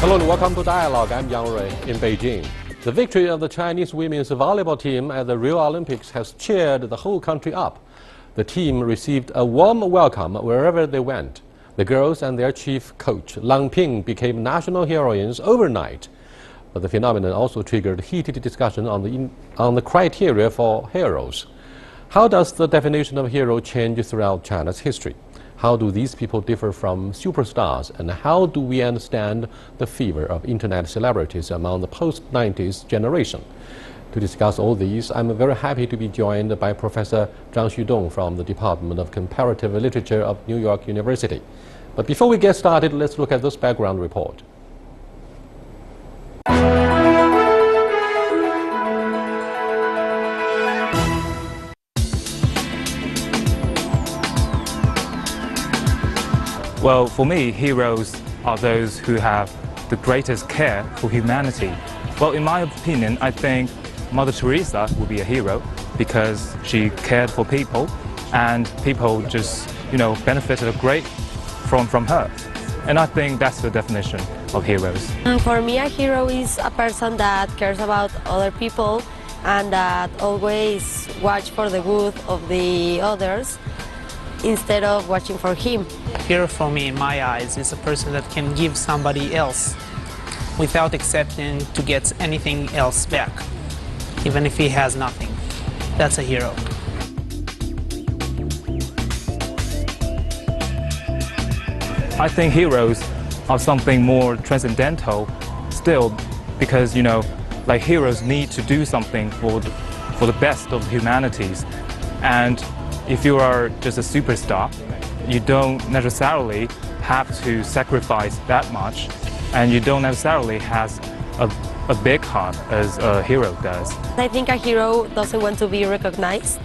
Hello and welcome to Dialogue. I'm Yang Rui in Beijing. The victory of the Chinese women's volleyball team at the Rio Olympics has cheered the whole country up. The team received a warm welcome wherever they went. The girls and their chief coach, Lang Ping, became national heroines overnight. But the phenomenon also triggered heated discussion on the criteria for heroes. How does the definition of hero change throughout China's history? How do these people differ from superstars, and how do we understand the fever of internet celebrities among the post-90s generation? To discuss all these, I'm very happy to be joined by Professor Zhang Xudong from the Department of Comparative Literature of New York University. But before we get started, let's look at this background report. Well, for me, heroes are those who have the greatest care for humanity. Well, in my opinion, I think Mother Teresa would be a hero because she cared for people and people just, benefited great from her. And I think that's the definition of heroes. For me, a hero is a person that cares about other people and that always watch for the good of the others instead of watching for him. Hero for me, in my eyes, is a person that can give somebody else without accepting to get anything else back, even if he has nothing. That's a hero. I think heroes are something more transcendental still because, heroes need to do something for the best of humanities. And if you are just a superstar, you don't necessarily have to sacrifice that much, and you don't necessarily have a big heart as a hero does. I think a hero doesn't want to be recognized.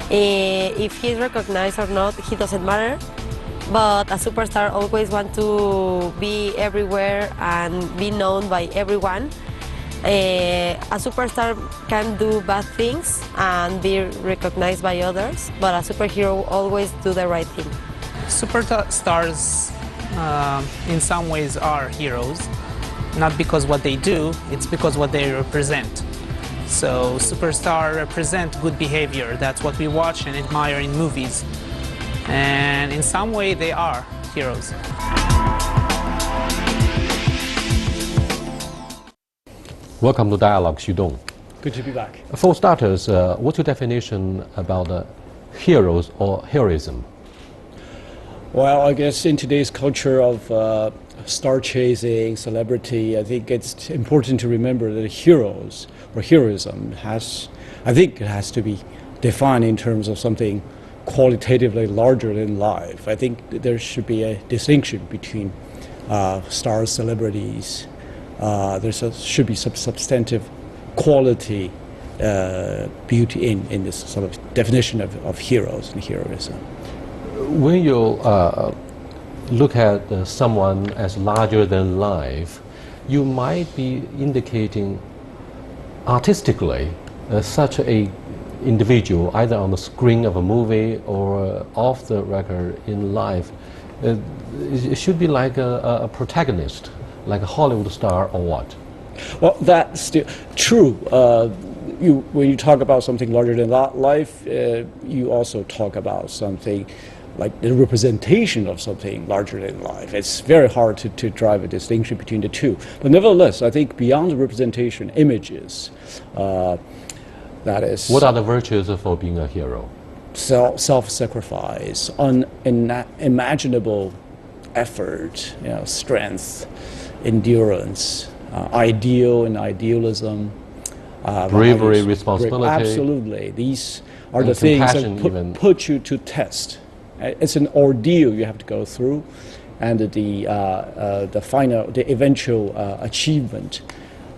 If he's recognized or not, he doesn't matter. But a superstar always wants to be everywhere and be known by everyone. A superstar can do bad things and be recognized by others, but a superhero always do the right thing. Superstars in some ways are heroes, not because what they do, it's because what they represent. So superstars represent good behavior. That's what we watch and admire in movies. And in some way they are heroes. Welcome to Dialogue, Xudong. Good to be back. For starters, what's your definition about heroes or heroism? Well, I guess in today's culture of star chasing, celebrity, I think it's important to remember that heroes or heroism has to be defined in terms of something qualitatively larger than life. I think there should be a distinction between stars, celebrities. There should be some substantive quality beauty in this sort of definition of heroes and heroism. When you look at someone as larger than life, you might be indicating artistically such a individual, either on the screen of a movie or off the record in life. It should be like a protagonist, like a Hollywood star or what? Well, that's still true. When you talk about something larger than life, you also talk about something like the representation of something larger than life. It's very hard to drive a distinction between the two. But nevertheless, I think beyond the representation, images, that is... What are the virtues for being a hero? Self-sacrifice, unimaginable effort, strength, endurance, ideal and idealism, bravery, responsibility. Absolutely, these are the things that put you to test. It's an ordeal you have to go through, and the eventual achievement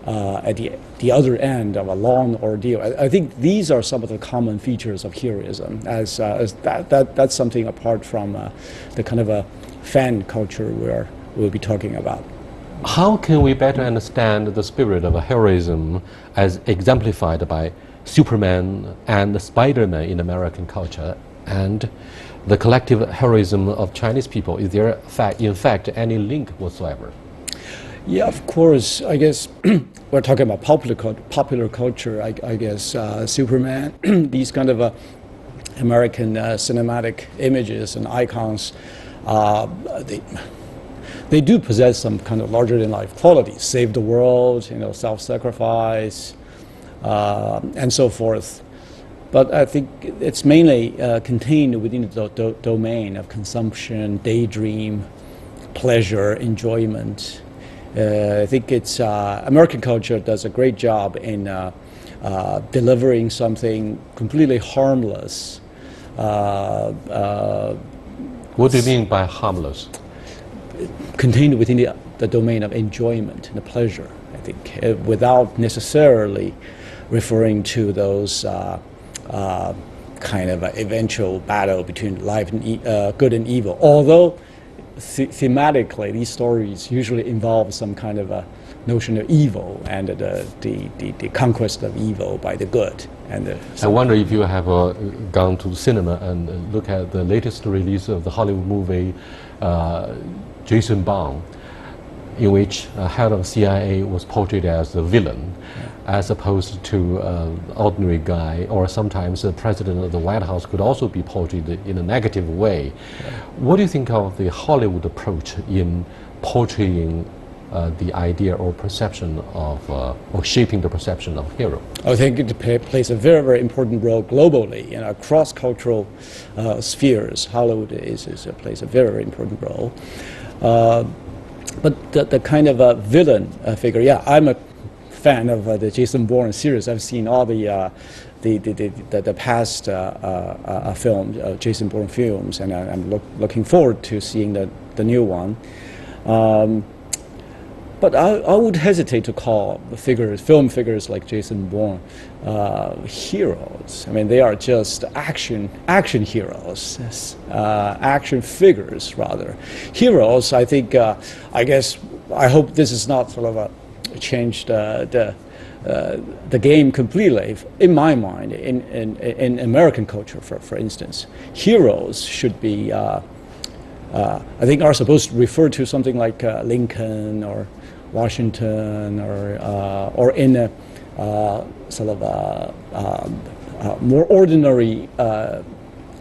at the other end of a long ordeal. I think these are some of the common features of heroism. As that's something apart from the kind of a fan culture we'll be talking about. How can we better understand the spirit of heroism as exemplified by Superman and Spider-Man in American culture, and the collective heroism of Chinese people? Is there, in fact, any link whatsoever? Yeah, of course. I guess we're talking about popular culture. I guess Superman, these kind of American cinematic images and icons, they do possess some kind of larger-than-life qualities. Save the world, self-sacrifice, and so forth. But I think it's mainly contained within the domain of consumption, daydream, pleasure, enjoyment. I think it's American culture does a great job in delivering something completely harmless. What do you mean by harmless? Contained within the domain of enjoyment and the pleasure, I think, without necessarily referring to those kind of eventual battle between life and good and evil. Although thematically, these stories usually involve some kind of a notion of evil and the conquest of evil by the good. And I wonder if you have gone to the cinema and look at the latest release of the Hollywood movie Jason Bourne, in which head of CIA was portrayed as the villain, as opposed to an ordinary guy, or sometimes the president of the White House could also be portrayed in a negative way. What do you think of the Hollywood approach in portraying the idea or perception of, or shaping the perception of hero? I think it plays a very, very important role globally in across cultural spheres. Hollywood plays a very, very important role. But the kind of a villain figure, yeah, I'm a fan of the Jason Bourne series. I've seen all the past films, Jason Bourne films, and I'm looking forward to seeing the new one. But I would hesitate to call the film figures like Jason Bourne heroes. I mean, they are just action heroes, action figures rather. Heroes, I think, I hope this is not sort of changed the game completely. In my mind, in American culture, for instance, heroes should be, I think, are supposed to refer to something like Lincoln or Washington, or in a sort of more ordinary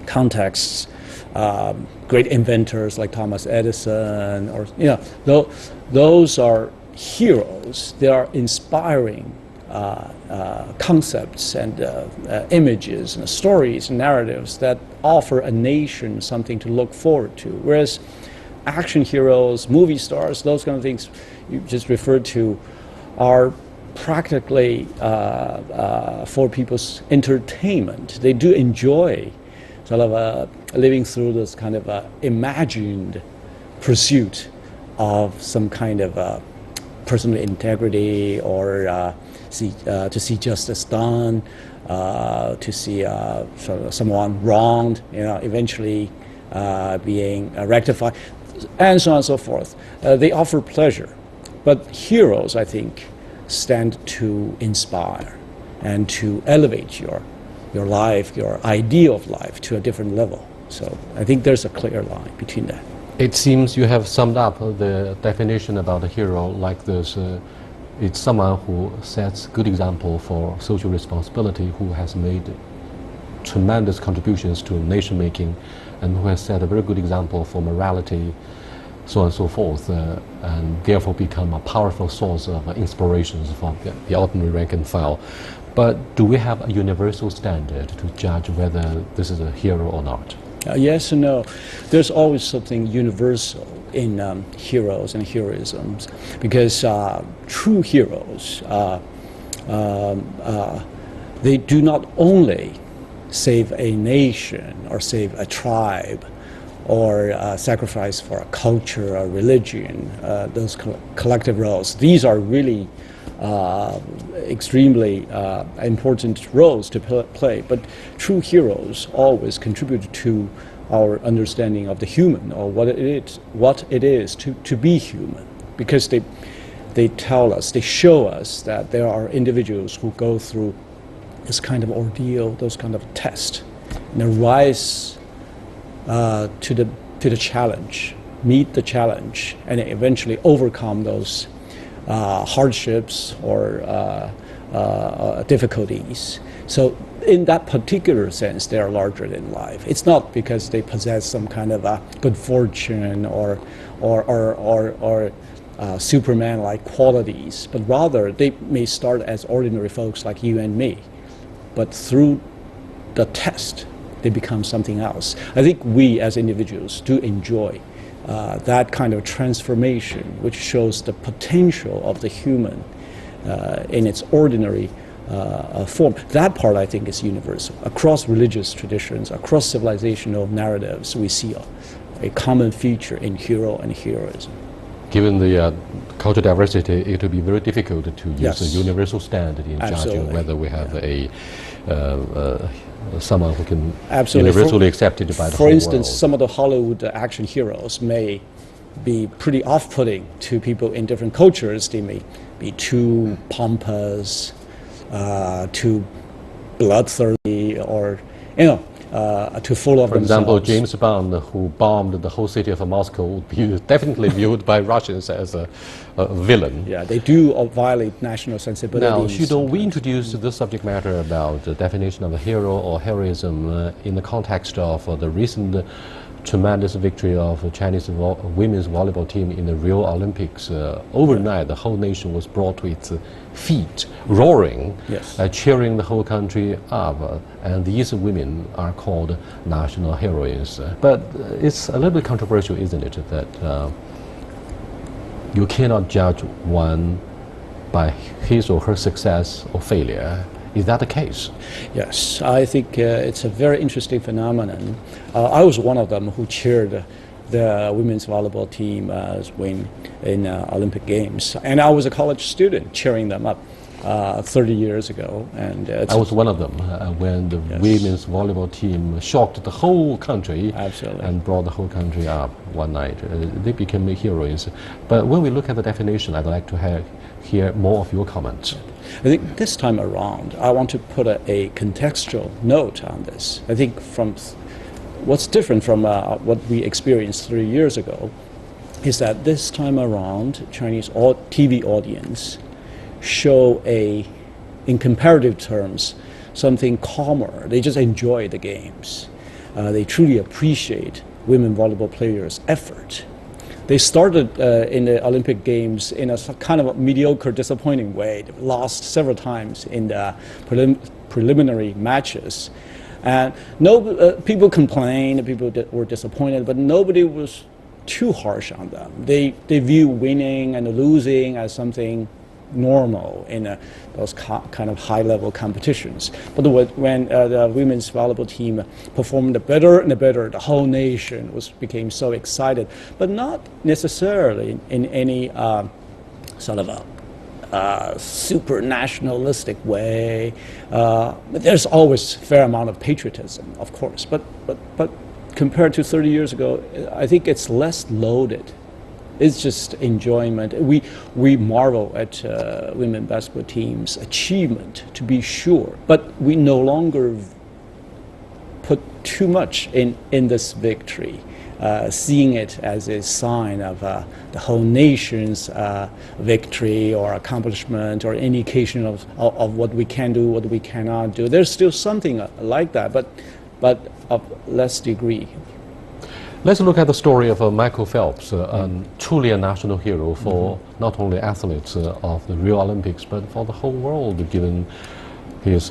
contexts, great inventors like Thomas Edison, or those are heroes. They are inspiring concepts and images and stories and narratives that offer a nation something to look forward to. Whereas action heroes, movie stars, those kind of things you just referred to, are practically for people's entertainment. They do enjoy sort of living through this kind of imagined pursuit of some kind of personal integrity, or to see justice done, to see sort of someone wronged, eventually being rectified, and so on and so forth. They offer pleasure. But heroes, I think, stand to inspire and to elevate your life, your idea of life to a different level. So I think there's a clear line between that. It seems you have summed up the definition about a hero like this. It's someone who sets good example for social responsibility, who has made tremendous contributions to nation making, and who has set a very good example for morality, so on and so forth, and therefore become a powerful source of inspirations for the ordinary rank and file. But do we have a universal standard to judge whether this is a hero or not? Yes and no. There's always something universal in heroes and heroisms, because true heroes, they do not only save a nation or save a tribe or sacrifice for a culture or religion, those collective roles. These are really extremely important roles to play, but true heroes always contribute to our understanding of the human, or what it is to be human, because they tell us, they show us that there are individuals who go through this kind of ordeal, those kind of tests, and rise to the challenge, meet the challenge, and eventually overcome those hardships or difficulties. So in that particular sense, they are larger than life. It's not because they possess some kind of good fortune or Superman-like qualities, but rather they may start as ordinary folks like you and me. But through the test, they become something else. I think we as individuals do enjoy that kind of transformation, which shows the potential of the human in its ordinary form. That part, I think, is universal. Across religious traditions, across civilizational narratives, we see a common feature in hero and heroism. Given the cultural diversity, it will be very difficult to use Yes. a universal standard in judging Absolutely. whether we have someone who can Absolutely. universally accepted by the For whole instance, world. some of the Hollywood action heroes may be pretty off-putting to people in different cultures. They may be too pompous, too bloodthirsty, or too full of For example, themselves. James Bond, who bombed the whole city of Moscow, would be definitely viewed by Russians as a villain. Yeah, they do violate national sensibilities. Now, Xudong, we sometimes. introduced this subject matter about the definition of a hero or heroism in the context of the recent tremendous victory of Chinese women's volleyball team in the Rio Olympics. Overnight, the whole nation was brought to its feet, roaring, Yes. cheering the whole country up. And these women are called national heroines. But it's a little bit controversial, isn't it, that you cannot judge one by his or her success or failure. Is that the case? Yes, I think it's a very interesting phenomenon. I was one of them who cheered the women's volleyball team win in Olympic Games, and I was a college student cheering them up 30 years ago. And I was one of them when the Yes. women's volleyball team shocked the whole country. Absolutely. And brought the whole country up one night. They became heroines. But when we look at the definition, I'd like to hear more of your comments. I think this time around, I want to put a contextual note on this. I think what's different from what we experienced 3 years ago is that this time around, Chinese TV audience show in comparative terms, something calmer. They just enjoy the games. They truly appreciate women volleyball players' effort. They started in the Olympic Games in a kind of a mediocre, disappointing way. They lost several times in the preliminary matches. And people complained, people were disappointed, but nobody was too harsh on them. They view winning and losing as something normal in those kind of high-level competitions. But when the women's volleyball team performed better and better, the whole nation became so excited, but not necessarily in any sort of a super nationalistic way. There's always a fair amount of patriotism, of course, but compared to 30 years ago, I think it's less loaded. It's just enjoyment. We marvel at women basketball teams' achievement, to be sure, but we no longer put too much in this victory, seeing it as a sign of the whole nation's victory or accomplishment or indication of what we can do, what we cannot do. There's still something like that, but of less degree. Let's look at the story of Michael Phelps, truly a national hero for not only athletes of the Rio Olympics, but for the whole world, given his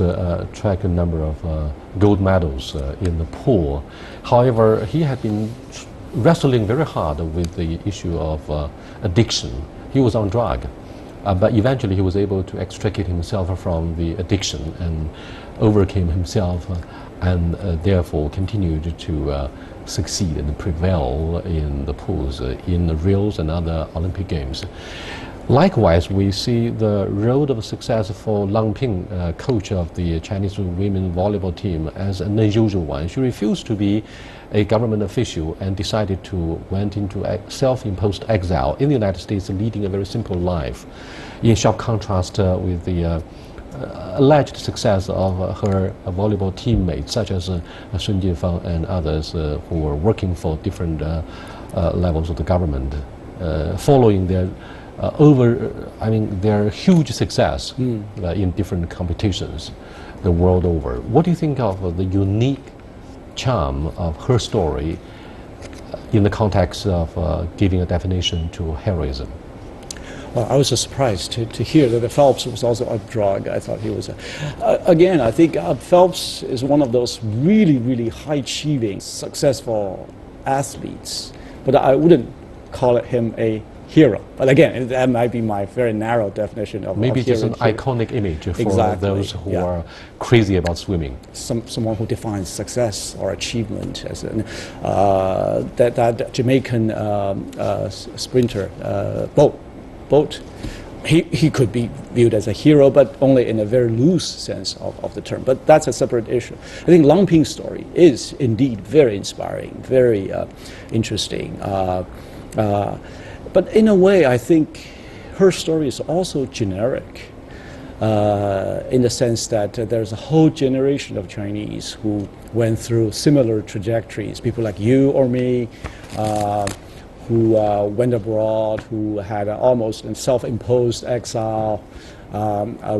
track number of gold medals in the pool. However, he had been wrestling very hard with the issue of addiction. He was on drug, but eventually he was able to extricate himself from the addiction and overcame himself and therefore continued to succeed and prevail in the pools, in the Rios and other Olympic Games. Likewise, we see the road of success for Lang Ping, coach of the Chinese women volleyball team, as an unusual one. She refused to be a government official and decided to went into self-imposed exile in the United States, leading a very simple life, in sharp contrast with the alleged success of her volleyball teammates, such as Sun Jianfang and others who were working for different levels of the government, following their their huge success in different competitions the world over. What do you think of the unique charm of her story in the context of giving a definition to heroism? Well, I was surprised to hear that Phelps was also a drug. I thought he was again, I think Phelps is one of those really, really high-achieving, successful athletes, but I wouldn't call him a hero. But again, that might be my very narrow definition of maybe of just hero. an iconic image for Exactly, those who yeah. are crazy about swimming. Someone who defines success or achievement as that Jamaican sprinter, Bolt. He could be viewed as a hero, but only in a very loose sense of the term. But that's a separate issue. I think Lang Ping's story is indeed very inspiring, very interesting. But in a way, I think her story is also generic in the sense that there's a whole generation of Chinese who went through similar trajectories. People like you or me, who went abroad, who had almost a self-imposed exile,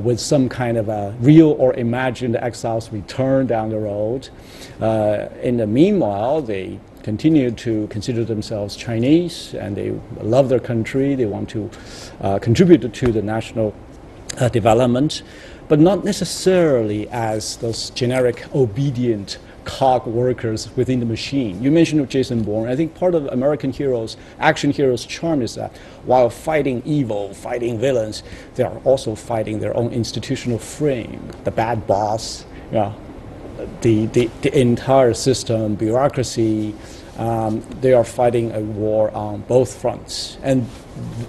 with some kind of a real or imagined exiles return down the road. In the meanwhile, they continue to consider themselves Chinese, and they love their country. They want to contribute to the national development, but not necessarily as those generic obedient cog workers within the machine. You mentioned Jason Bourne. I think part of American heroes, action heroes' charm is that while fighting evil, fighting villains, they are also fighting their own institutional frame, the bad boss, the entire system, bureaucracy. They are fighting a war on both fronts. And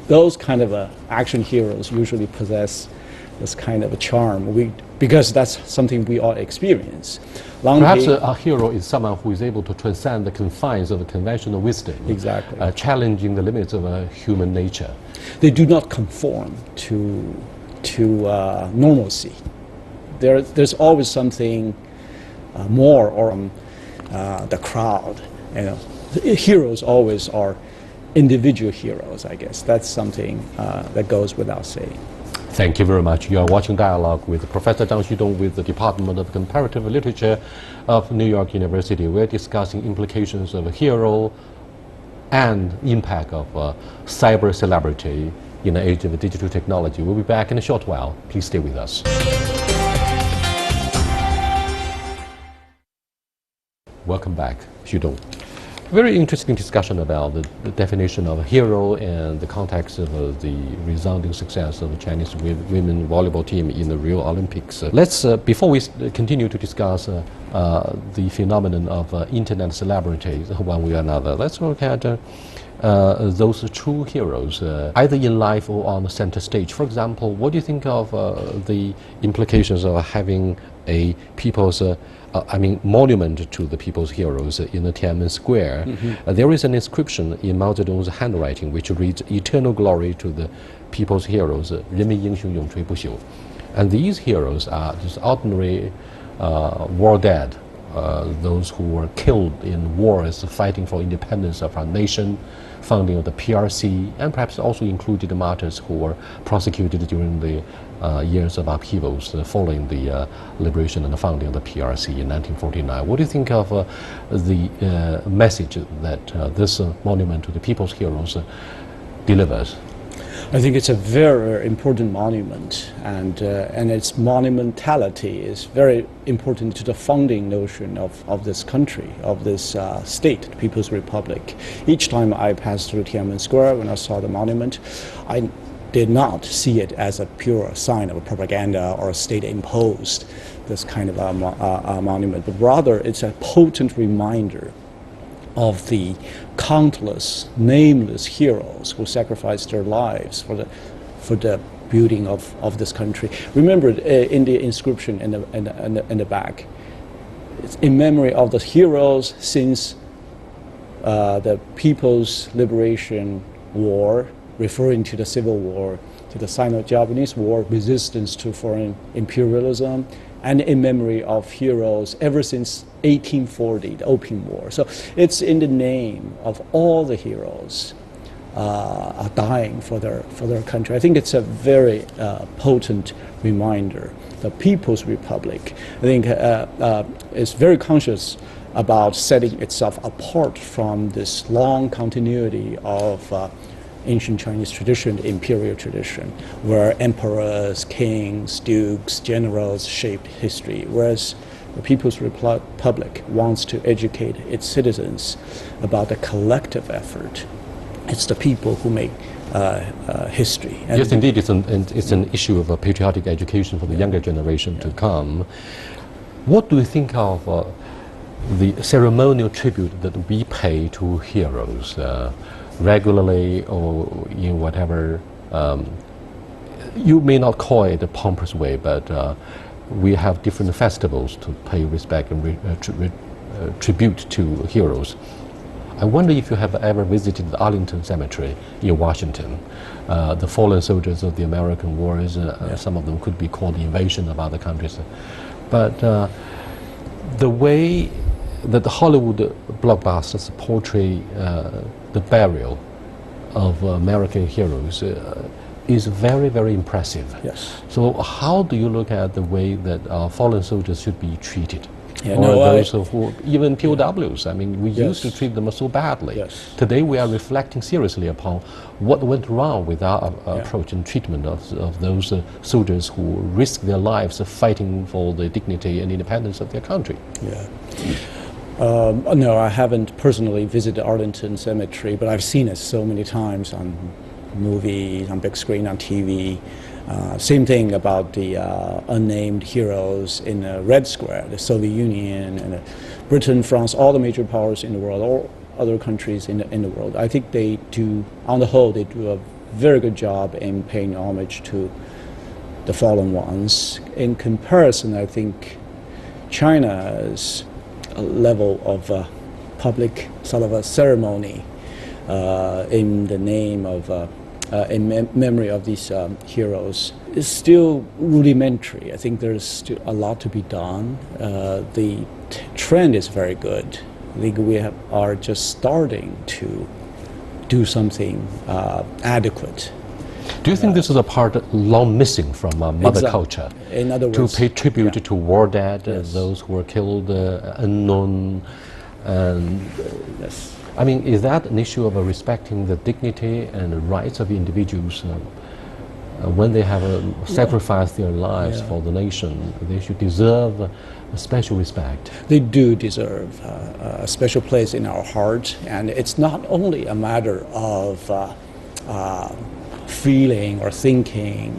those kind of action heroes usually possess this kind of a charm, because that's something we all experience. Perhaps a hero is someone who is able to transcend the confines of conventional wisdom, exactly, challenging the limits of human nature. They do not conform to normalcy. There's always something more, or the crowd. Heroes always are individual heroes. I guess that's something that goes without saying. Thank you very much. You are watching Dialogue with Professor Zhang Xudong with the Department of Comparative Literature of New York University. We're discussing implications of a hero and impact of cyber celebrity in the age of digital technology. We'll be back in a short while. Please stay with us. Welcome back, Xudong. Very interesting discussion about the definition of a hero and the context of the resounding success of the Chinese women volleyball team in the Rio Olympics. Let's, before we continue to discuss the phenomenon of internet celebrities one way or another, let's look at those true heroes, either in life or on the center stage. For example, what do you think of the implications of having a people's monument to the people's heroes in the Tiananmen Square? There is an inscription in Mao Zedong's handwriting which reads, "Eternal glory to the people's heroes, 人民英雄永垂不朽." And these heroes are just ordinary war dead, those who were killed in wars fighting for independence of our nation, founding of the PRC, and perhaps also included the martyrs who were prosecuted during the years of upheavals following the liberation and the founding of the PRC in 1949. What do you think of the message that this monument to the people's heroes delivers? I think it's a very important monument, and its monumentality is very important to the founding notion of this country, of this state, the People's Republic. Each time I passed through Tiananmen Square, when I saw the monument, I did not see it as a pure sign of propaganda or a state-imposed, this kind of a monument, but rather it's a potent reminder of the countless, nameless heroes who sacrificed their lives for the building of this country. Remember, in the inscription in the back, it's in memory of the heroes since the People's Liberation War, referring to the Civil War, to the Sino-Japanese War, resistance to foreign imperialism, and in memory of heroes ever since 1840, the Opium War. So it's in the name of all the heroes are dying for their country. I think it's a very potent reminder. The People's Republic, I think, is very conscious about setting itself apart from this long continuity of ancient Chinese tradition, the imperial tradition, where emperors, kings, dukes, generals shaped history, whereas the People's Republic wants to educate its citizens about the collective effort. It's the people who make history. And yes, indeed, it's an issue of patriotic education for the younger generation to come. What do you think of the ceremonial tribute that we pay to heroes regularly or in whatever, you may not call it a pompous way, but we have different festivals to pay respect and tribute to heroes. I wonder if you have ever visited the Arlington Cemetery in Washington. The fallen soldiers of the American wars, some of them could be called the invasion of other countries. But the way that the Hollywood blockbusters portray the burial of American heroes is very, very impressive. Yes. So how do you look at the way that fallen soldiers should be treated? Yeah, or no, those who, even POWs. I mean, we used to Yes. treat them so badly. Yes. Today we are reflecting seriously upon what went wrong with our approach and treatment of those soldiers who risk their lives fighting for the dignity and independence of their country. Yeah. No, I haven't personally visited Arlington Cemetery, but I've seen it so many times on movies, on big screen, on TV. Same thing about the unnamed heroes in Red Square, the Soviet Union and Britain, France, all the major powers in the world, all other countries in the world. I think they do, on the whole, they do a very good job in paying homage to the fallen ones. In comparison, I think China's level of public sort of a ceremony in the name of in memory of these heroes is still rudimentary. I think there's still a lot to be done. The trend is very good. I think we are just starting to do something adequate. Do you think this is a part long missing from mother culture? In other words, to pay tribute to war dead, Yes. those who were killed unknown, and yes. I mean, is that an issue of respecting the dignity and the rights of individuals when they have sacrificed their lives Yeah. for the nation? They should deserve a special respect. They do deserve a special place in our heart, and it's not only a matter of feeling or thinking,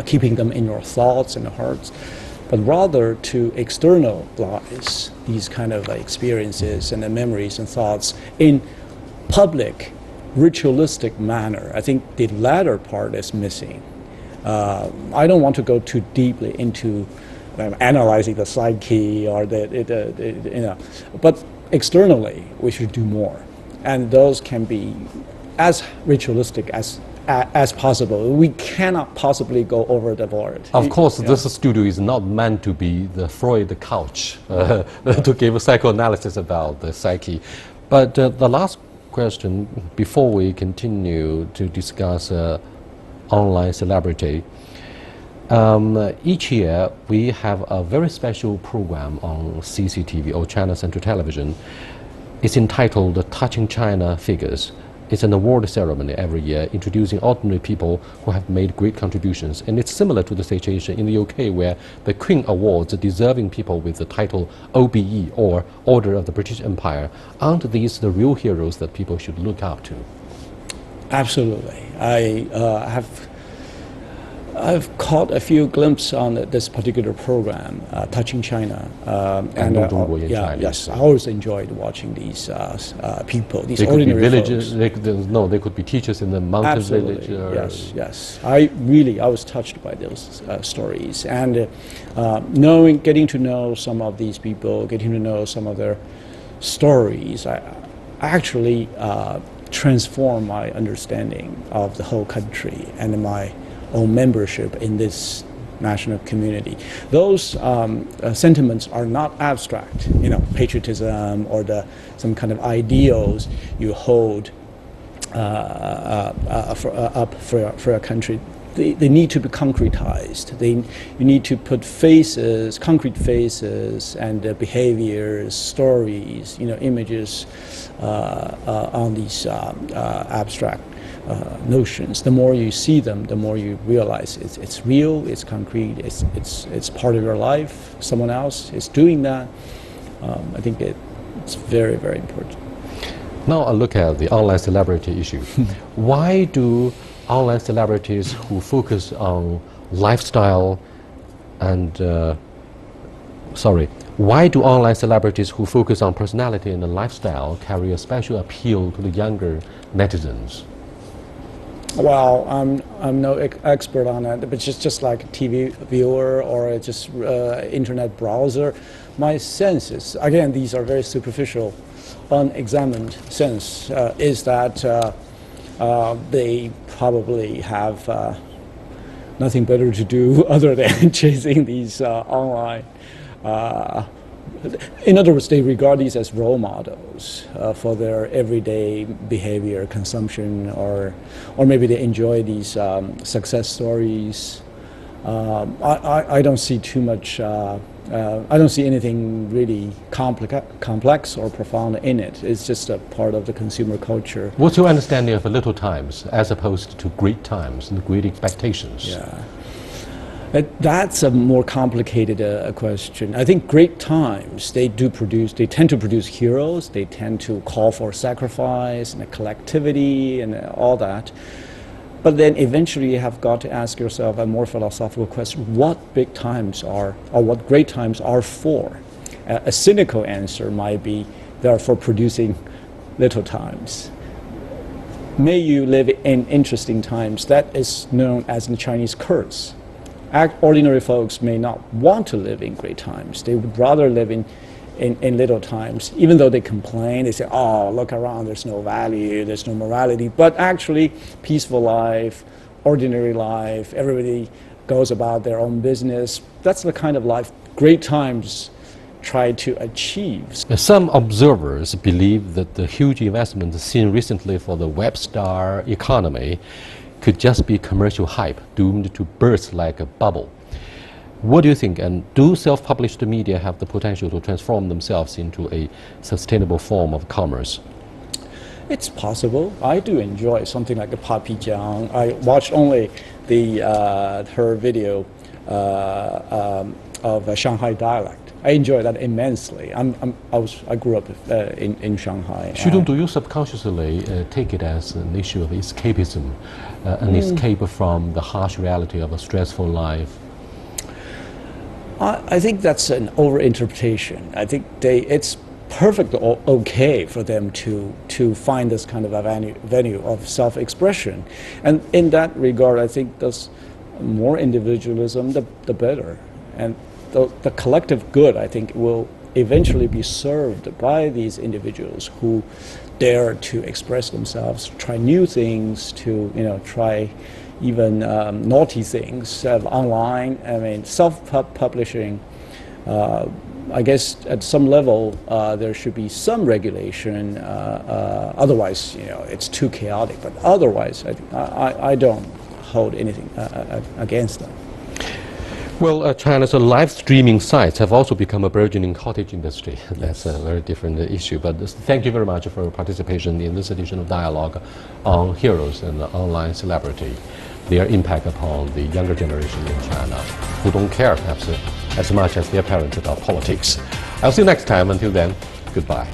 keeping them in your thoughts and hearts, but rather to externalize these kind of experiences and the memories and thoughts in public, ritualistic manner. I think the latter part is missing. I don't want to go too deeply into analyzing the psyche or but externally we should do more, and those can be as ritualistic as possible. We cannot possibly go over the board. Of course, this studio is not meant to be the Freud couch to give a psychoanalysis about the psyche. But the last question, before we continue to discuss online celebrity, each year we have a very special program on CCTV or China Central Television. It's entitled Touching China Figures. It's an award ceremony every year introducing ordinary people who have made great contributions. And it's similar to the situation in the UK where the Queen awards deserving people with the title OBE or Order of the British Empire. Aren't these the real heroes that people should look up to? Absolutely. I've caught a few glimpses on this particular program, Touching China, yes, I always enjoyed watching these people, these they could be ordinary villagers. folks. They could be teachers in the mountain village. Yes, yes. I was touched by those stories, and getting to know some of these people, getting to know some of their stories, I actually transformed my understanding of the whole country and my own membership in this national community. Those sentiments are not abstract, patriotism or some kind of ideals you hold for a country. They need to be concretized. You need to put faces, concrete faces, and behaviors, stories, images on these abstract notions. The more you see them, the more you realize it's real, it's concrete, it's part of your life. Someone else is doing that. I think it's very, very important. Now I look at the online celebrity issue. Why do online celebrities who focus on lifestyle and why do online celebrities who focus on personality and lifestyle carry a special appeal to the younger netizens? Well, I'm no expert on it, but just like a TV viewer or just internet browser, my sense is, again, these are very superficial, unexamined sense, is that they probably have nothing better to do other than chasing these online. In other words, they regard these as role models for their everyday behavior, consumption, or maybe they enjoy these success stories. I don't see too much. I don't see anything really complex or profound in it. It's just a part of the consumer culture. What's your understanding of little times as opposed to great times and great expectations? Yeah. That's a more complicated question. I think great times, they tend to produce heroes, they tend to call for sacrifice and collectivity and all that. But then eventually you have got to ask yourself a more philosophical question: what big times are, or what great times are for? A cynical answer might be they're for producing little times. May you live in interesting times. That is known as in Chinese curse. Ordinary folks may not want to live in great times. They would rather live in little times, even though they complain. They say, oh, look around, there's no value, there's no morality. But actually, peaceful life, ordinary life, everybody goes about their own business. That's the kind of life great times try to achieve. Some observers believe that the huge investments seen recently for the web star economy could just be commercial hype, doomed to burst like a bubble. What do you think, and do self-published media have the potential to transform themselves into a sustainable form of commerce? It's possible. I do enjoy something like a Papi Jiang. I watched only her video of Shanghai dialect. I enjoy that immensely. I grew up in Shanghai. Do you subconsciously take it as an issue of escapism, an escape from the harsh reality of a stressful life? I think that's an overinterpretation. I think it's perfectly okay for them to find this kind of a venue of self-expression. And in that regard, I think the more individualism, the better. And the collective good, I think, will eventually be served by these individuals who dare to express themselves, try new things, to try even naughty things online. I mean, self-publishing. I guess at some level there should be some regulation. Otherwise, it's too chaotic. But otherwise, I don't hold anything against them. Well, China's live streaming sites have also become a burgeoning cottage industry. That's a very different issue. But thank you very much for your participation in this edition of Dialogue on Heroes and Online Celebrity, their impact upon the younger generation in China, who don't care perhaps as much as their parents about politics. I'll see you next time. Until then, goodbye.